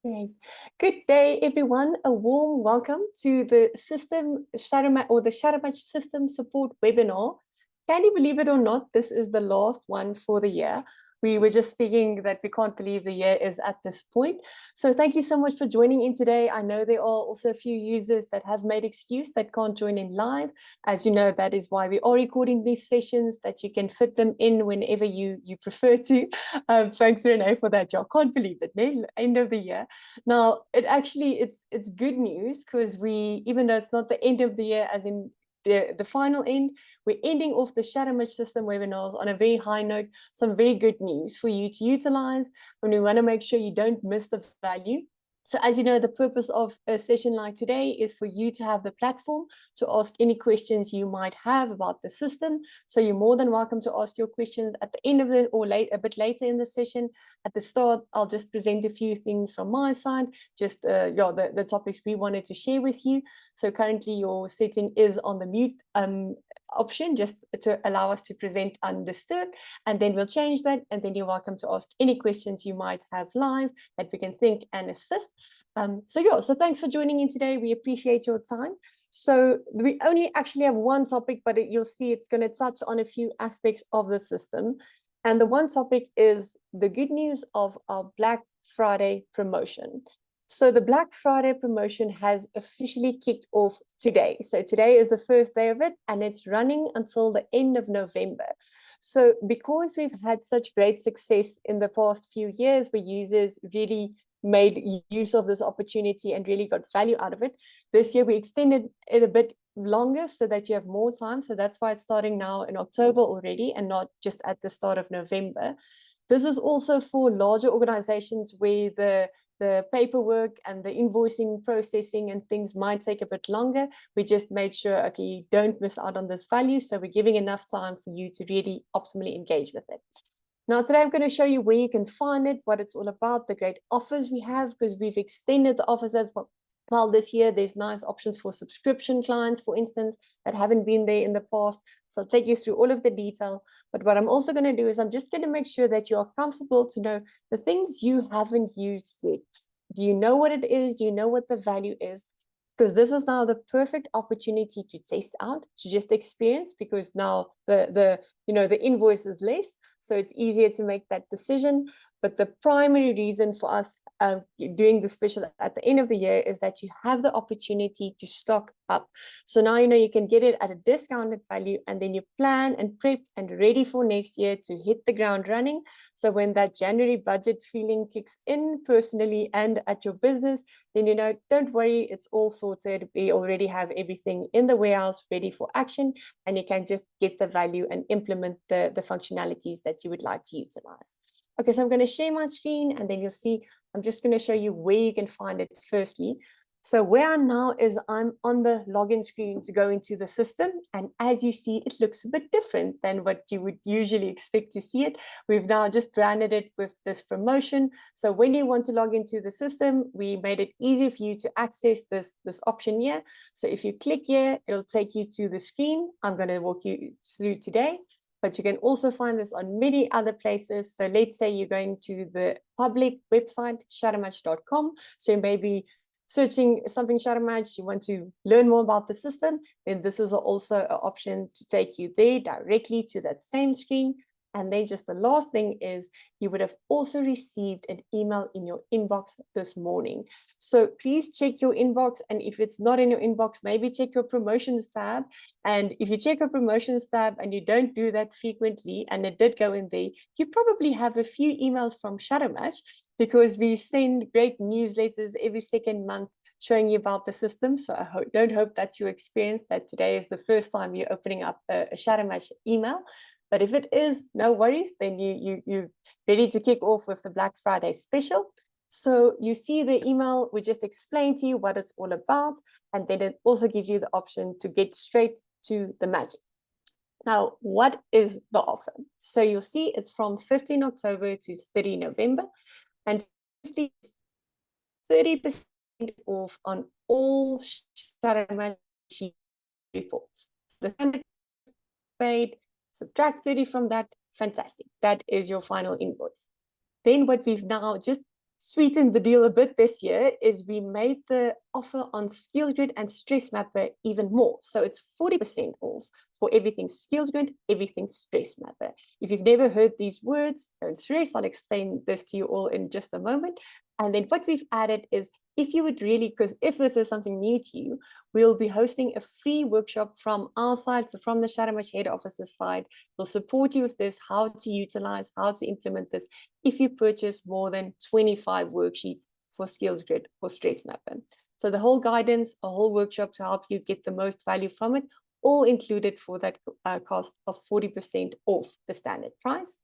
Okay. Good day, everyone. A warm welcome to the System Shadowmatch or the Shadowmatch System Support webinar. Can you believe it or not, this is the last one for the year. We were just speaking that we can't believe the year is at this point. So thank you so much for joining in today. I know there are also a few users that have made excuse that can't join in live. As you know, that is why we are recording these sessions, that you can fit them in whenever you prefer to. Thanks, Renee, for that. I can't believe it, end of the year. Now, it's good news because even though it's not the end of the year, as in the final end, we're ending off the Shadowmatch System webinars on a very high note, some very good news for you to utilize, and we want to make sure you don't miss the value. So as you know, the purpose of a session like today is for you to have the platform to ask any questions you might have about the system. So you're more than welcome to ask your questions at the end of a bit later in the session. At the start, I'll just present a few things from my side, just the topics we wanted to share with you. So currently your setting is on the mute option, just to allow us to present undisturbed, and then we'll change that, and then you're welcome to ask any questions you might have live that we can think and assist. So thanks for joining in today. We appreciate your time. So we only actually have one topic, but you'll see it's going to touch on a few aspects of the system. And the one topic is the good news of our Black Friday promotion. So the Black Friday promotion has officially kicked off today. So today is the first day of it, and it's running until the end of November. So because we've had such great success in the past few years where users really made use of this opportunity and really got value out of it, this year we extended it a bit longer so that you have more time. So that's why it's starting now in October already and not just at the start of November. This is also for larger organizations where the paperwork and the invoicing processing and things might take a bit longer. We just made sure, okay, you don't miss out on this value. So we're giving enough time for you to really optimally engage with it. Now, today I'm going to show you where you can find it, what it's all about, the great offers we have, because we've extended the offers as well. Well, this year, there's nice options for subscription clients, for instance, that haven't been there in the past. So I'll take you through all of the detail. But what I'm also going to do is I'm just going to make sure that you are comfortable to know the things you haven't used yet. Do you know what it is? Do you know what the value is? Because this is now the perfect opportunity to test out, to just experience, because now the invoice is less, so it's easier to make that decision. But the primary reason for us doing the special at the end of the year is that you have the opportunity to stock up. So now you can get it at a discounted value, and then you plan and prep and ready for next year to hit the ground running. So when that January budget feeling kicks in personally and at your business, then don't worry, it's all sorted. We already have everything in the warehouse ready for action, and you can just get the value and implement the functionalities that you would like to utilize. Okay, so I'm going to share my screen, and then you'll see I'm just going to show you where you can find it firstly. So where I'm now is I'm on the login screen to go into the system. And as you see, it looks a bit different than what you would usually expect to see it. We've now just branded it with this promotion. So when you want to log into the system, we made it easy for you to access this option here. So if you click here, it'll take you to the screen I'm going to walk you through today. But you can also find this on many other places. So let's say you're going to the public website, shadowmatch.com. So you may be searching something Shadowmatch, you want to learn more about the system, then this is also an option to take you there directly to that same screen. And then just the last thing is you would have also received an email in your inbox this morning. So please check your inbox. And if it's not in your inbox, maybe check your promotions tab. And if you check your promotions tab and you don't do that frequently, and it did go in there, you probably have a few emails from Shadowmatch, because we send great newsletters every second month showing you about the system. So I don't hope that's your experience, that today is the first time you're opening up a Shadowmatch email. But if it is, no worries, then you're ready to kick off with the Black Friday special. So you see the email, we just explain to you what it's all about, and then it also gives you the option to get straight to the magic. Now, what is the offer? So you'll see it's from 15 October to 30 November, and 30% off on all Shadowmatch reports. The paid, subtract 30 from that, fantastic. That is your final invoice. Then what we've now just sweetened the deal a bit this year is we made the offer on SkillsGrid and StressMapper even more. So it's 40% off for everything SkillsGrid, everything StressMapper. If you've never heard these words, don't stress. I'll explain this to you all in just a moment. And then what we've added is, if you would really, because if this is something new to you, we'll be hosting a free workshop from our side, so from the Shadowmatch head office's side. We'll support you with this, how to utilize, how to implement this, if you purchase more than 25 worksheets for SkillsGrid or StressMapper. So the whole guidance, a whole workshop to help you get the most value from it, all included for that cost of 40% off the standard price.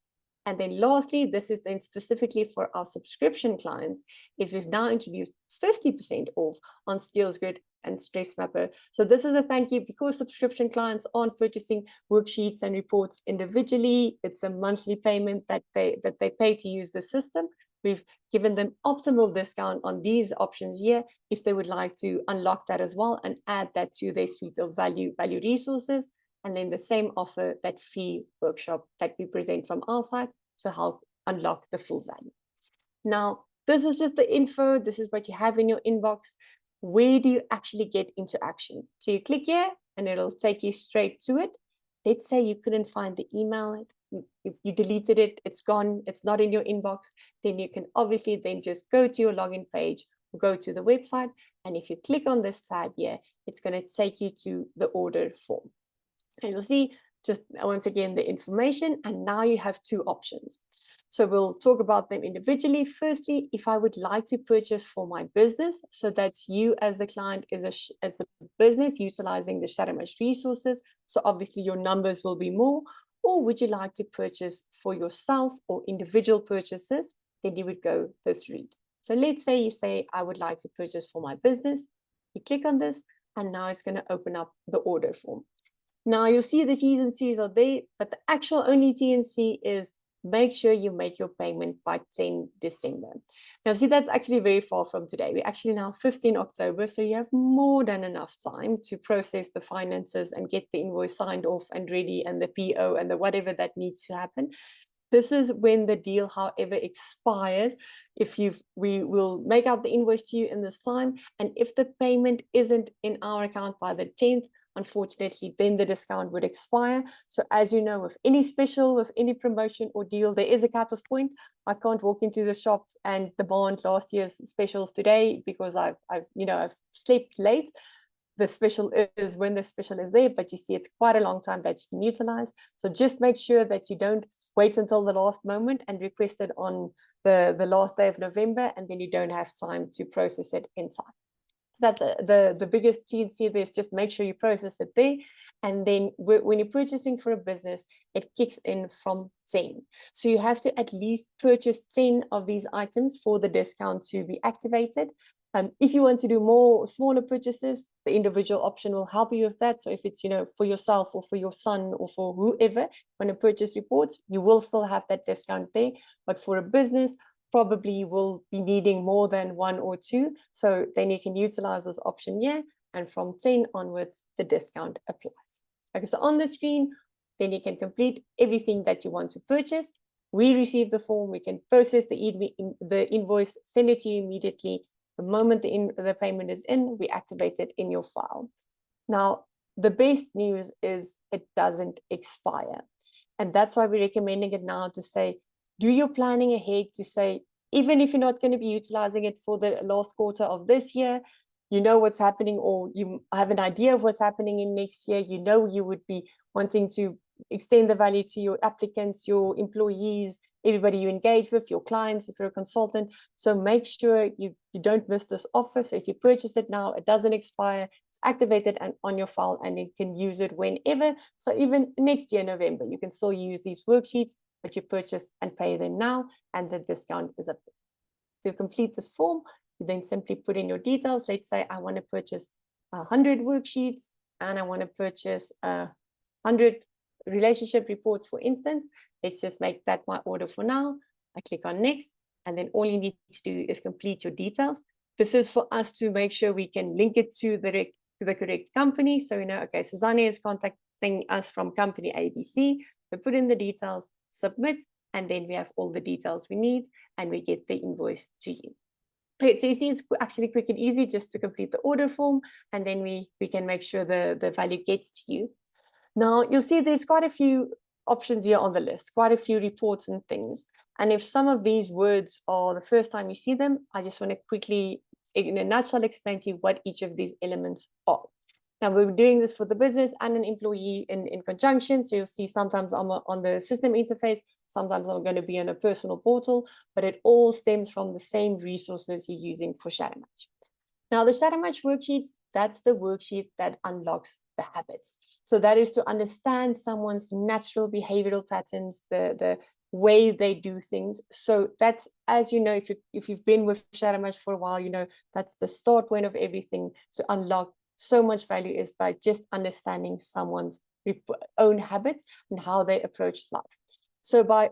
And then lastly, this is then specifically for our subscription clients, is we've now introduced 50% off on SkillsGrid and StressMapper. So this is a thank you, because subscription clients aren't purchasing worksheets and reports individually. It's a monthly payment that they pay to use the system. We've given them optimal discount on these options here if they would like to unlock that as well and add that to their suite of value resources. And then the same offer, that free workshop that we present from our side to help unlock the full value. Now, this is just the info. This is what you have in your inbox. Where do you actually get into action? So you click here and it'll take you straight to it. Let's say you couldn't find the email, you deleted it, it's gone, it's not in your inbox. Then you can obviously then just go to your login page, go to the website. And if you click on this tab here, it's going to take you to the order form. And you'll see just once again the information, and now you have two options. So we'll talk about them individually. Firstly, if I would like to purchase for my business, so that's you as the client as a business utilizing the Shadowmatch resources, so obviously your numbers will be more. Or would you like to purchase for yourself or individual purchases, then you would go this route. So let's say you say, I would like to purchase for my business. You click on this, and now it's going to open up the order form. Now you'll see the T's and C's are there, but the actual only T and C is make sure you make your payment by 10 December. Now see, that's actually very far from today. We're actually now 15 October, so you have more than enough time to process the finances and get the invoice signed off and ready, and the PO and the whatever that needs to happen. This is when the deal, however, expires. We will make out the invoice to you in this time, and if the payment isn't in our account by the 10th, unfortunately, then the discount would expire. So as you know, with any special, with any promotion or deal, there is a cutoff point. I can't walk into the shop and demand last year's specials today because I've slept late. The special is when the special is there, but you see it's quite a long time that you can utilize. So just make sure that you don't wait until the last moment and request it on the last day of November, and then you don't have time to process it in time. That's the biggest T&C there, is just make sure you process it there. And then when you're purchasing for a business, it kicks in from 10. So you have to at least purchase 10 of these items for the discount to be activated. If you want to do smaller purchases, the individual option will help you with that. So if it's, for yourself or for your son or for whoever, when a purchase reports, you will still have that discount there. But for a business, probably you will be needing more than one or two. So then you can utilize this option here. And from 10 onwards, the discount applies. Okay, so on the screen, then you can complete everything that you want to purchase. We receive the form, we can process the invoice, send it to you immediately. The moment the payment is in, we activate it in your file. Now, the best news is it doesn't expire. And that's why we're recommending it now, to say, do your planning ahead, to say, even if you're not going to be utilizing it for the last quarter of this year, you know what's happening, or you have an idea of what's happening in next year, you would be wanting to extend the value to your applicants, your employees, everybody you engage with, your clients, if you're a consultant. So make sure you don't miss this offer. So if you purchase it now, it doesn't expire, it's activated and on your file, and you can use it whenever. So even next year, November, you can still use these worksheets, but you purchased and pay them now, and the discount is up. To complete this form, you then simply put in your details. Let's say I want to purchase 100 worksheets, and I want to purchase 100 relationship reports, for instance. Let's just make that my order for now. I click on next, and then all you need to do is complete your details. This is for us to make sure we can link it to the correct company. So okay, Susanne is contacting us from company ABC. We put in the details, submit, and then we have all the details we need, and we get the invoice to you. Okay, so you see it's actually quick and easy just to complete the order form, and then we can make sure the value gets to you. Now, you'll see there's quite a few options here on the list, quite a few reports and things. And if some of these words are the first time you see them, I just want to quickly, in a nutshell, explain to you what each of these elements are. Now, we're doing this for the business and an employee in conjunction. So you'll see sometimes I'm on the system interface, sometimes I'm going to be on a personal portal, but it all stems from the same resources you're using for Shadowmatch. Now, the Shadowmatch worksheets, that's the worksheet that unlocks the habits. So that is to understand someone's natural behavioral patterns, the way they do things. So that's, as you know, if you've been with Shadowmatch for a while, you know that's the start point of everything. To unlock so much value is by just understanding someone's own habits and how they approach life. So by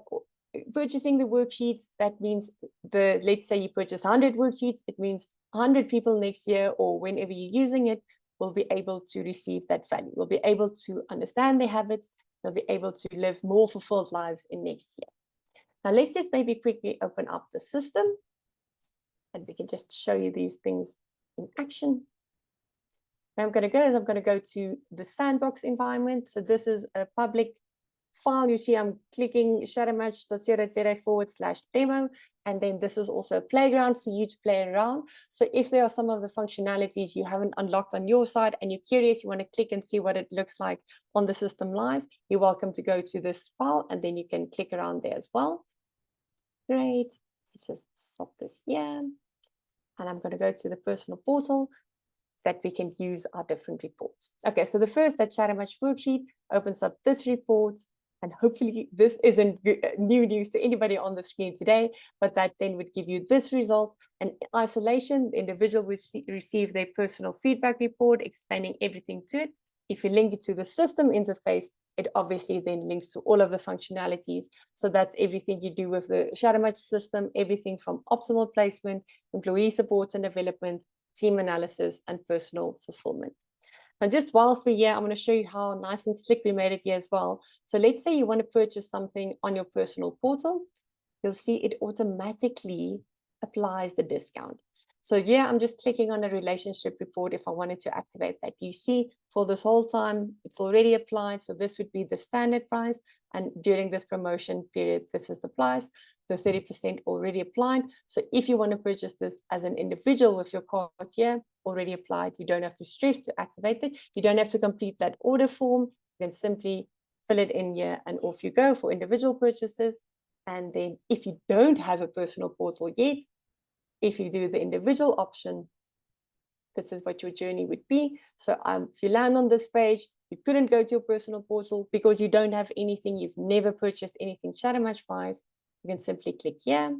purchasing the worksheets, that means let's say you purchase 100 worksheets, it means 100 people next year or whenever you're using it will be able to receive that value, will be able to understand their habits, they'll be able to live more fulfilled lives in next year. Now let's just maybe quickly open up the system and we can just show you these things in action. Where I'm going to go to the sandbox environment. So this is a public file. You see I'm clicking shadowmatch.co.za/demo, and then this is also a playground for you to play around. So if there are some of the functionalities you haven't unlocked on your side and you're curious, you want to click and see what it looks like on the system live, you're welcome to go to this file and then you can click around there as well. Great. Let's just stop this here. And I'm going to go to the personal portal that we can use our different reports. Okay, so the first, that Shadowmatch worksheet opens up this report, and hopefully this isn't new news to anybody on the screen today, but that then would give you this result. And in isolation, the individual will receive their personal feedback report explaining everything to it. If you link it to the system interface, it obviously then links to all of the functionalities. So that's everything you do with the Shadowmatch system, everything from optimal placement, employee support and development, team analysis, and personal fulfillment. Now, just whilst we're here, I'm going to show you how nice and slick we made it here as well. So let's say you want to purchase something on your personal portal. You'll see it automatically applies the discount. So yeah, I'm just clicking on a relationship report if I wanted to activate that. You see for this whole time, it's already applied. So this would be the standard price. And during this promotion period, this is the price, the 30% already applied. So if you want to purchase this as an individual with your card here, already applied, you don't have to stress to activate it. You don't have to complete that order form. You can simply fill it in here and off you go for individual purchases. And then if you don't have a personal portal yet, if you do the individual option, this is what your journey would be. So if you land on this page, you couldn't go to your personal portal because you don't have anything, you've never purchased anything Shadowmatch wise, you can simply click here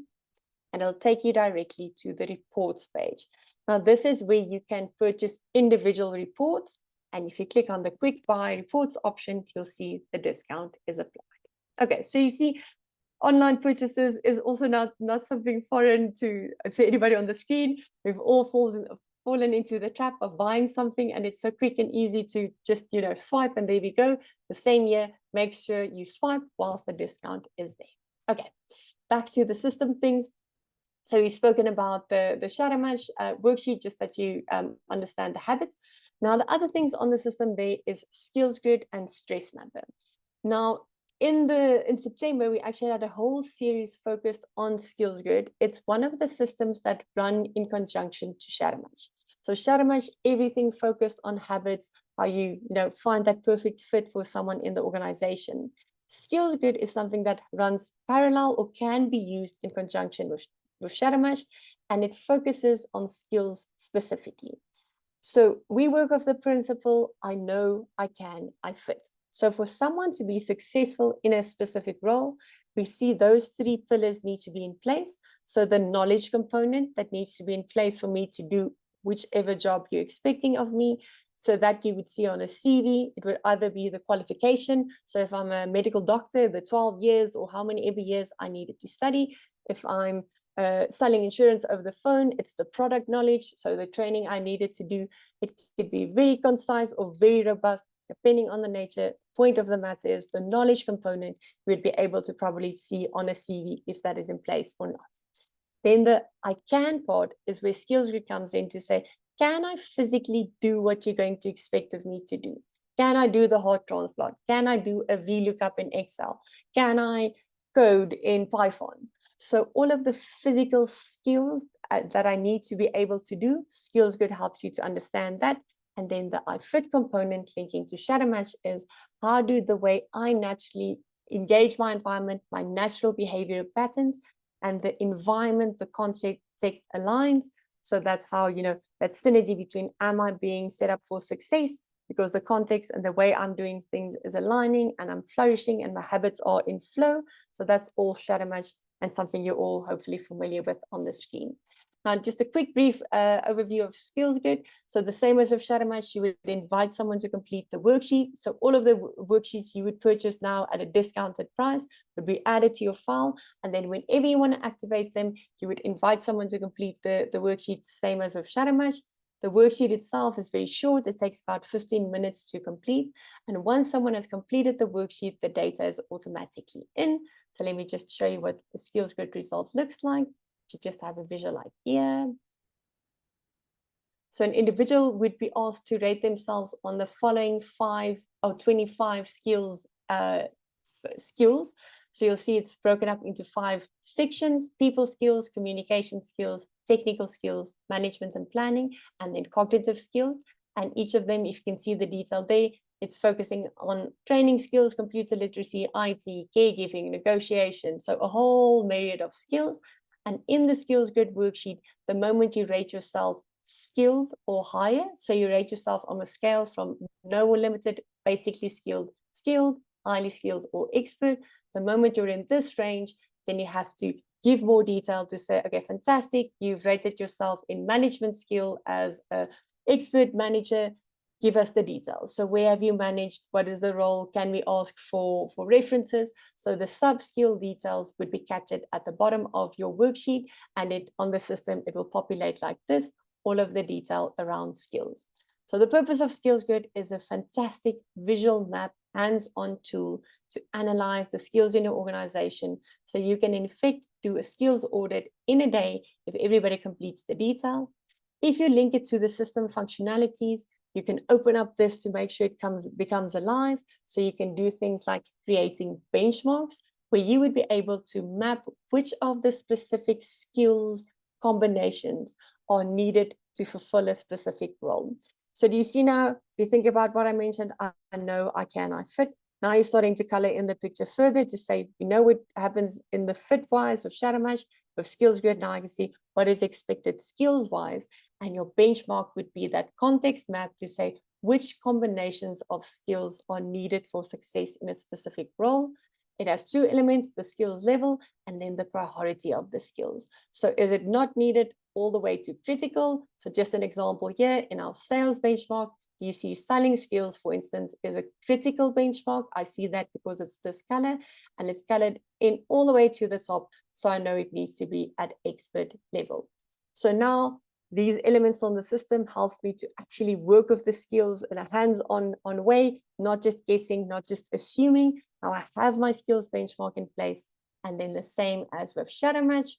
and it'll take you directly to the reports page. Now, this is where you can purchase individual reports. And if you click on the quick buy reports option, you'll see the discount is applied. Okay, so you see, online purchases is also not something foreign to anybody on the screen. We've all fallen into the trap of buying something, and it's so quick and easy to just, swipe and there we go. The same here, make sure you swipe whilst the discount is there. Okay, back to the system things. So we've spoken about the Shadowmatch worksheet, just that you understand the habits. Now, the other things on the system there is Skills Grid and Stress Mapper. Now, in September, we actually had a whole series focused on Skills Grid. It's one of the systems that run in conjunction to Shadowmatch. So Shadowmatch, everything focused on habits, how you find that perfect fit for someone in the organization. Skills Grid is something that runs parallel or can be used in conjunction with Shadowmatch, and it focuses on skills specifically. So we work with the principle, I know, I can, I fit. So for someone to be successful in a specific role, we see those three pillars need to be in place. So the knowledge component that needs to be in place for me to do whichever job you're expecting of me. So that you would see on a CV, it would either be the qualification. So if I'm a medical doctor, the 12 years or how many ever years I needed to study. If I'm selling insurance over the phone, it's the product knowledge. So the training I needed to do, it could be very concise or very robust. depending on the nature. Point of the matter is the knowledge component you would be able to probably see on a CV if that is in place or not. Then the I can part is where Skills Grid comes in to say, can I physically do what you're going to expect of me to do? Can I do the hot transplant? Can I do a VLOOKUP in Excel? Can I code in Python? So all of the physical skills that I need to be able to do, Skills Grid helps you to understand that. And then the I fit component linking to Shadow Match is how do the way I naturally engage my environment, my natural behavioral patterns, and the environment, the context aligns. So that's how, that synergy between am I being set up for success because the context and the way I'm doing things is aligning and I'm flourishing and my habits are in flow. So that's all Shadow Match and something you're all hopefully familiar with on the screen. Now, just a quick brief overview of Skills Grid. So the same as of Shadow Match, you would invite someone to complete the worksheet. So all of the worksheets you would purchase now at a discounted price would be added to your file. And then whenever you want to activate them, you would invite someone to complete the worksheet, same as of Shadow Match. The worksheet itself is very short. It takes about 15 minutes to complete. And once someone has completed the worksheet, the data is automatically in. So let me just show you what the Skills Grid result looks like. To just have a visual idea. So an individual would be asked to rate themselves on the following 5 or 25 skills. So you'll see it's broken up into 5 sections: people skills, communication skills, technical skills, management and planning, and then cognitive skills. And each of them, if you can see the detail there, it's focusing on training skills, computer literacy, IT, caregiving, negotiation. So a whole myriad of skills. And in the Skills Grid worksheet, the moment you rate yourself skilled or higher, so you rate yourself on a scale from no or limited, basically skilled, skilled, highly skilled, or expert, the moment you're in this range, then you have to give more detail to say, okay, fantastic, you've rated yourself in management skill as an expert manager, give us the details. So where have you managed? What is the role? Can we ask for references? So the sub-skill details would be captured at the bottom of your worksheet, and on the system, it will populate like this, all of the detail around skills. So the purpose of Skills Grid is a fantastic visual map, hands-on tool to analyze the skills in your organization. So you can in effect do a skills audit in a day if everybody completes the detail. If you link it to the system functionalities, you can open up this to make sure it becomes alive. So you can do things like creating benchmarks where you would be able to map which of the specific skills combinations are needed to fulfill a specific role. So do you see now, if you think about what I mentioned, I know, I can, I fit. Now you're starting to color in the picture further to say, you know what happens in the fit-wise of Shadow Match, with Skills Grid. Now I can see what is expected skills-wise. And your benchmark would be that context map to say which combinations of skills are needed for success in a specific role. It has 2 elements, the skills level and then the priority of the skills. So is it not needed all the way to critical? So just an example here in our sales benchmark, you see selling skills, for instance, is a critical benchmark. I see that because it's this color and it's colored in all the way to the top. So I know it needs to be at expert level. So now these elements on the system help me to actually work with the skills in a hands-on way, not just guessing, not just assuming. Now I have my skills benchmark in place. And then the same as with Shadow Match,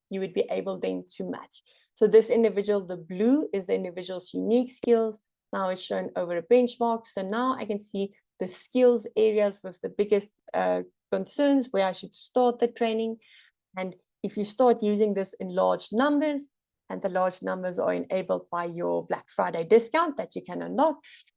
you would be able then to match. So this individual, the blue, is the individual's unique skills. Now it's shown over a benchmark. So now I can see the skills areas with the biggest concerns where I should start the training. And if you start using this in large numbers, and the large numbers are enabled by your Black Friday discount that you can unlock,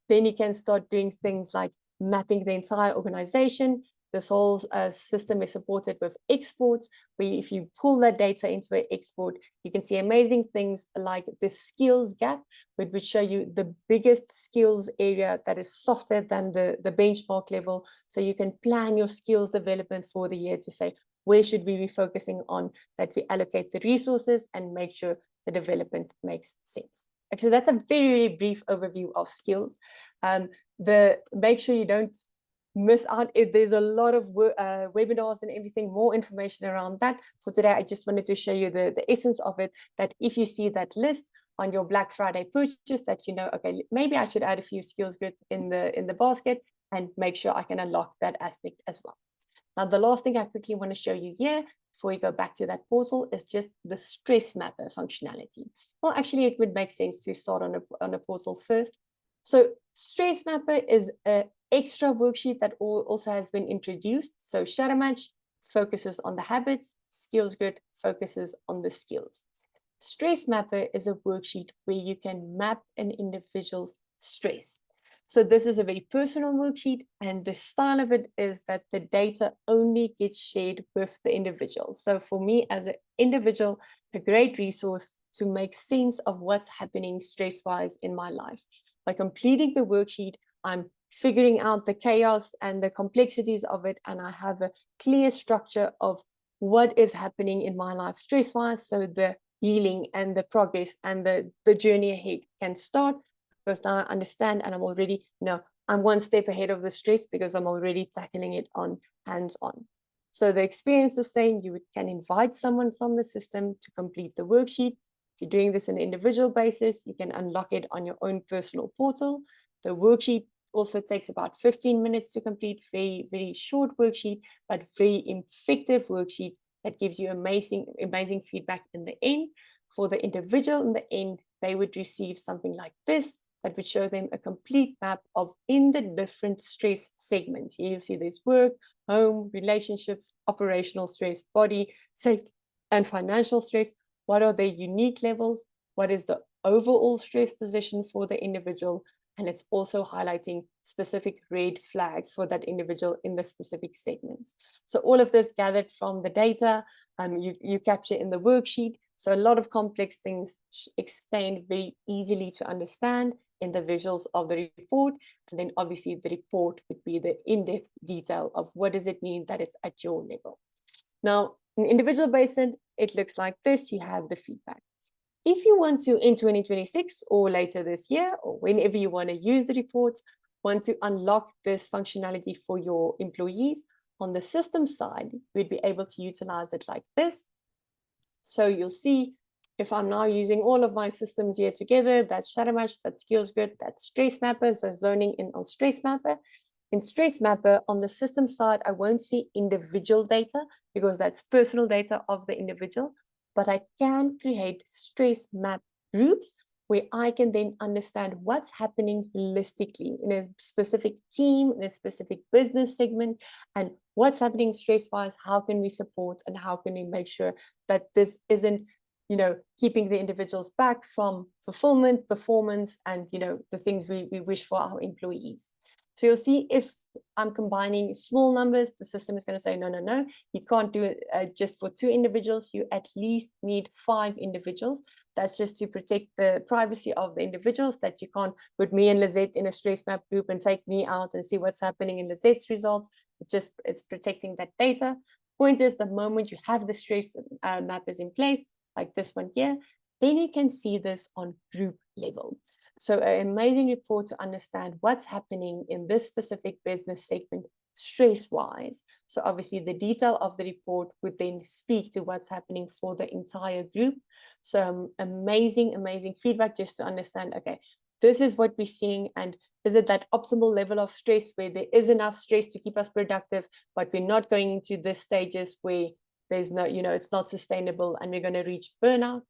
then you can start doing things like mapping the entire organization. This whole system is supported with exports, where if you pull that data into an export, you can see amazing things like the skills gap, which would show you the biggest skills area that is softer than the benchmark level. So you can plan your skills development for the year to say, where should we be focusing on, that we allocate the resources and make sure the development makes sense. Okay, so that's a very, very brief overview of skills. Make sure you don't miss out. There's a lot of webinars and everything, more information around that. For today, I just wanted to show you the essence of it, that if you see that list on your Black Friday purchase, that you know, okay, maybe I should add a few skills grid in the basket and make sure I can unlock that aspect as well. Now, the last thing I quickly want to show you here before we go back to that portal is just the stress mapper functionality. Well, actually, it would make sense to start on a portal first. So stress mapper is an extra worksheet that also has been introduced. So ShadowMatch focuses on the habits, Skills Grid focuses on the skills. Stress mapper is a worksheet where you can map an individual's stress. So this is a very personal worksheet, and the style of it is that the data only gets shared with the individual. So for me as an individual, a great resource to make sense of what's happening stress-wise in my life. By completing the worksheet, I'm figuring out the chaos and the complexities of it, and I have a clear structure of what is happening in my life stress-wise, so the healing and the progress and the journey ahead can start, because now I understand and I'm already, I'm one step ahead of the stress because I'm already tackling it on hands-on. So the experience is the same. You can invite someone from the system to complete the worksheet. If you're doing this on an individual basis, you can unlock it on your own personal portal. The worksheet also takes about 15 minutes to complete. Very, very short worksheet, but very effective worksheet that gives you amazing feedback in the end. For the individual in the end, they would receive something like this that would show them a complete map of in the different stress segments. Here you see there's work, home, relationships, operational stress, body, safety, and financial stress. What are their unique levels? What is the overall stress position for the individual? And it's also highlighting specific red flags for that individual in the specific segments. So all of this gathered from the data, you capture in the worksheet. So a lot of complex things explained very easily to understand in the visuals of the report. And then obviously the report would be the in-depth detail of what does it mean that it's at your level. Now, in individual basis, it looks like this. You have the feedback. If you want to, in 2026 or later this year, or whenever you want to use the reports, want to unlock this functionality for your employees, on the system side, we'd be able to utilize it like this. So you'll see if I'm now using all of my systems here together, that's ShadowMatch, that's Skills Grid, that's Stress Mapper, so zoning in on Stress Mapper. In Stress Mapper, on the system side, I won't see individual data because that's personal data of the individual, but I can create stress map groups where I can then understand what's happening holistically in a specific team, in a specific business segment, and what's happening stress-wise, how can we support, and how can we make sure that this isn't, keeping the individuals back from fulfillment, performance, and, the things we wish for our employees. So you'll see if I'm combining small numbers, the system is going to say, no, you can't do it just for 2 individuals. You at least need 5 individuals. That's just to protect the privacy of the individuals, that you can't put me and Lizette in a stress map group and take me out and see what's happening in Lizette's results. It's protecting that data. Point is, the moment you have the stress mappers in place, like this one here, then you can see this on group level. So an amazing report to understand what's happening in this specific business segment stress-wise. So obviously the detail of the report would then speak to what's happening for the entire group. So amazing feedback just to understand, okay, this is what we're seeing, and is it that optimal level of stress where there is enough stress to keep us productive, but we're not going into the stages where there's no, it's not sustainable and we're going to reach burnout.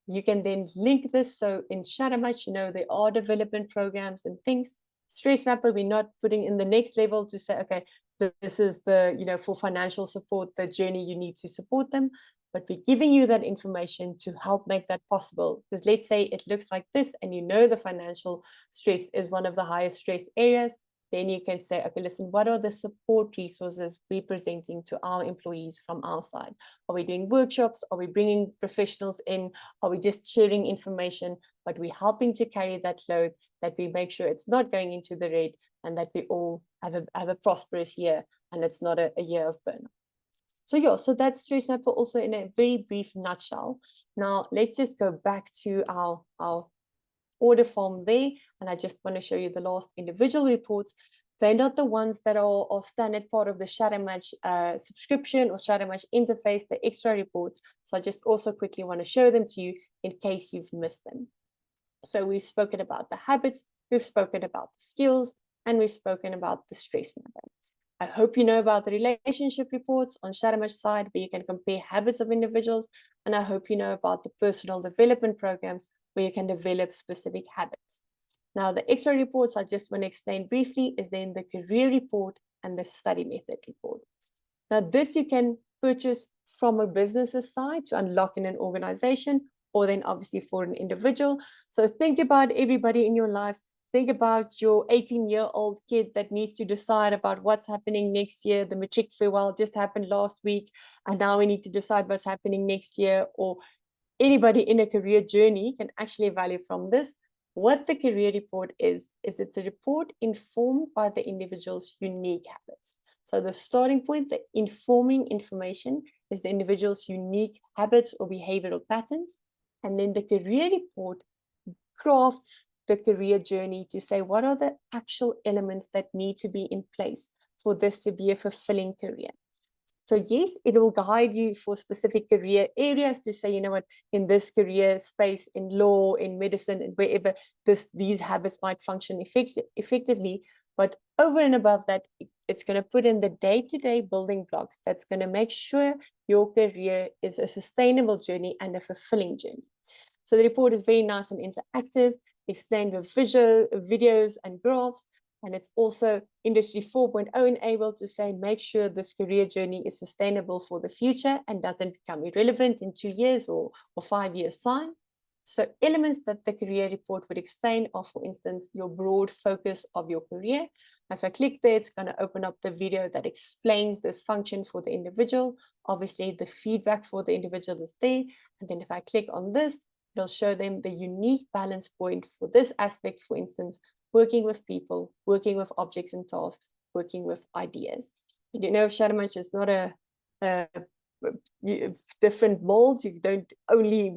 You can then link this. So in ShadowMatch, there are development programs and things. Stress Mapper, we're not putting in the next level to say, okay, this is the, for financial support, the journey you need to support them. But we're giving you that information to help make that possible. Because let's say it looks like this, and the financial stress is one of the highest stress areas. Then you can say, okay, listen, what are the support resources we're presenting to our employees from our side? Are we doing workshops? Are we bringing professionals in? Are we just sharing information? But we're helping to carry that load, that we make sure it's not going into the red, and that we all have a prosperous year, and it's not a year of burnout. So yeah, so that's Stress Mapper also in a very brief nutshell. Now let's just go back to our order form there, and I just want to show you the last individual reports. They're not the ones that are standard part of the Shadowmatch subscription or Shadowmatch interface, the extra reports. So I just also quickly want to show them to you in case you've missed them. So we've spoken about the habits, we've spoken about the skills, and we've spoken about the stress map. I hope you know about the relationship reports on Shadowmatch side, where you can compare habits of individuals. And I hope you know about the personal development programs where you can develop specific habits. Now, the extra reports I just want to explain briefly is then the career report and the study method report. Now, this you can purchase from a business's side to unlock in an organization, or then obviously for an individual. So think about everybody in your life. Think about your 18-year-old kid that needs to decide about what's happening next year. The matric farewell just happened last week, and now we need to decide what's happening next year. Or anybody in a career journey can actually value from this. What the career report is it's a report informed by the individual's unique habits. So the starting point, the informing information, is the individual's unique habits or behavioral patterns. And then the career report crafts the career journey to say what are the actual elements that need to be in place for this to be a fulfilling career. So yes, it will guide you for specific career areas to say, you know what, in this career space, in law, in medicine, and wherever these habits might function effectively. But over and above that, it's going to put in the day-to-day building blocks that's going to make sure your career is a sustainable journey and a fulfilling journey. So the report is very nice and interactive, explained with videos and graphs. And it's also Industry 4.0 enabled to say, make sure this career journey is sustainable for the future and doesn't become irrelevant in 2 years or 5 years time. So elements that the career report would explain are, for instance, your broad focus of your career. If I click there, it's going to open up the video that explains this function for the individual. Obviously, the feedback for the individual is there. And then if I click on this, it'll show them the unique balance point for this aspect, for instance, working with people, working with objects and tasks, working with ideas. You know, Shadowmatch is not a different molds. We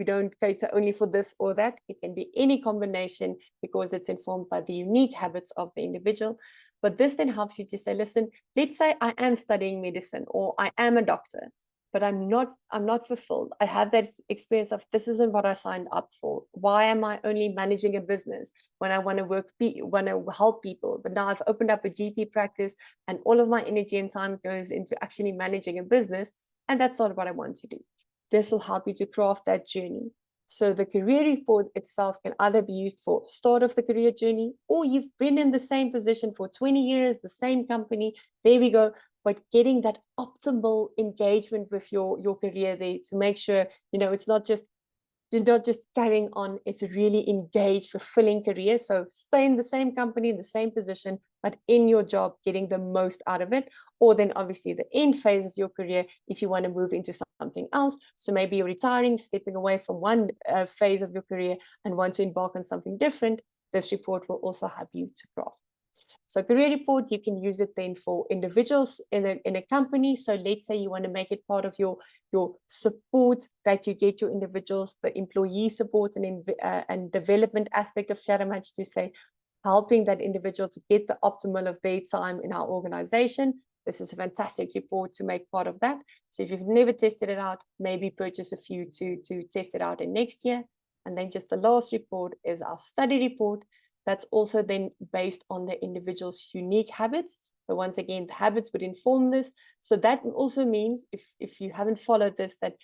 don't cater only for this or that. It can be any combination because it's informed by the unique habits of the individual. But this then helps you to say, listen, let's say I am studying medicine or I am a doctor, but I'm not fulfilled. I have that experience of this isn't what I signed up for. Why am I only managing a business when I want to help people? But now I've opened up a GP practice and all of my energy and time goes into actually managing a business. And that's not what I want to do. This will help you to craft that journey. So the career report itself can either be used for start of the career journey, or you've been in the same position for 20 years, the same company. There we go. But getting that optimal engagement with your career there to make sure, you know, it's not just you're not just carrying on, it's a really engaged, fulfilling career. So stay in the same company, the same position, but in your job, getting the most out of it. Or then obviously the end phase of your career, if you want to move into something else. So maybe you're retiring, stepping away from one phase of your career and want to embark on something different. This report will also help you to craft. So career report, you can use it then for individuals in a company. So let's say you want to make it part of your support that you get your individuals, the employee support and development aspect of Shadowmatch, to say, helping that individual to get the optimal of their time in our organization. This is a fantastic report to make part of that. So if you've never tested it out, maybe purchase a few to test it out in next year. And then just the last report is our study report. That's also then based on the individual's unique habits. But once again, the habits would inform this. So that also means if you haven't followed this, that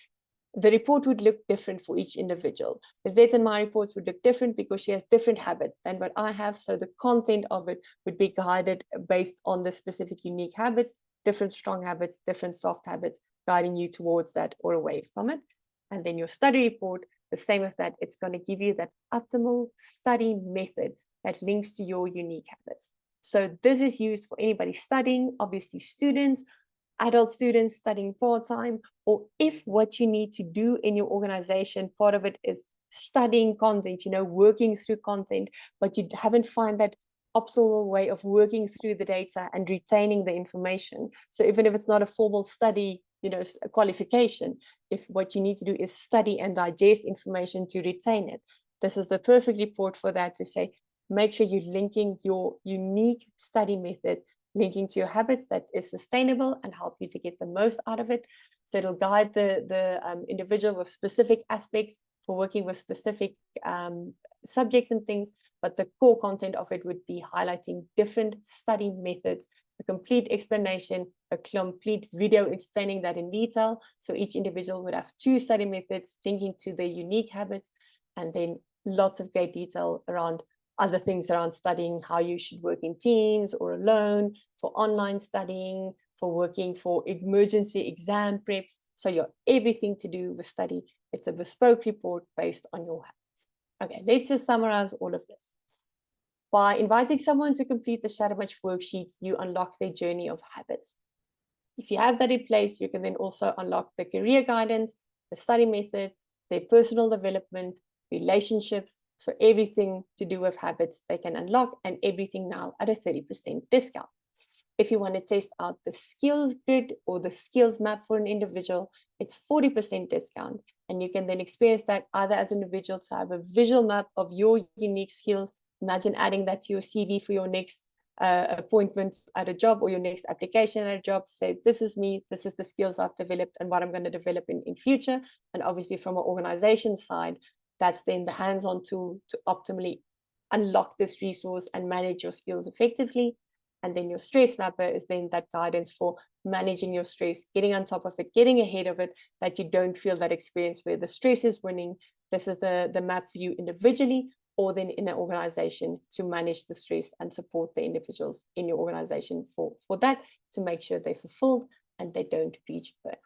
the report would look different for each individual. Zette and my reports would look different because she has different habits than what I have. So the content of it would be guided based on the specific unique habits, different strong habits, different soft habits, guiding you towards that or away from it. And then your study report, the same with that, it's going to give you that optimal study method that links to your unique habits. So this is used for anybody studying, obviously students, adult students studying part-time, or if what you need to do in your organization, part of it is studying content, you know, working through content, but you haven't found that optimal way of working through the data and retaining the information. So even if it's not a formal study, you know, a qualification, if what you need to do is study and digest information to retain it, this is the perfect report for that, to say, make sure you're linking your unique study method, linking to your habits that is sustainable and help you to get the most out of it. So it'll guide the individual with specific aspects for working with specific subjects and things, but the core content of it would be highlighting different study methods, a complete explanation, a complete video explaining that in detail. So each individual would have 2 study methods linking to their unique habits, and then lots of great detail around other things around studying, how you should work in teams or alone, for online studying, for working for emergency exam preps. So your everything to do with study. It's a bespoke report based on your habits. Okay, let's just summarize all of this. By inviting someone to complete the ShadowMatch worksheet, you unlock their journey of habits. If you have that in place, you can then also unlock the career guidance, the study method, their personal development, relationships. So everything to do with habits they can unlock, and everything now at a 30% discount. If you want to test out the skills grid or the skills map for an individual, it's 40% discount. And you can then experience that either as an individual to have a visual map of your unique skills. Imagine adding that to your CV for your next appointment at a job or your next application at a job. Say, this is me, this is the skills I've developed and what I'm going to develop in future. And obviously from an organization side, that's then the hands-on tool to optimally unlock this resource and manage your skills effectively. And then your stress mapper is then that guidance for managing your stress, getting on top of it, getting ahead of it, that you don't feel that experience where the stress is winning. This is the map for you individually, or then in an organization to manage the stress and support the individuals in your organization for that, to make sure they're fulfilled and they don't reach burnout.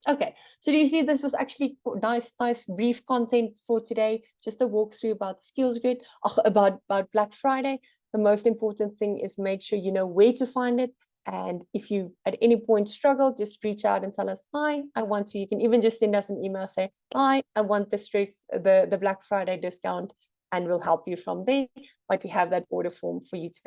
Okay, so do you see this was actually nice brief content for today, just a walkthrough about skills grid, about Black Friday. The most important thing is make sure you know where to find it. And if you at any point struggle, just reach out and tell us, hi, I want to. You can even just send us an email, say, hi, I want the Black Friday discount, and we'll help you from there. But we have that order form for you to make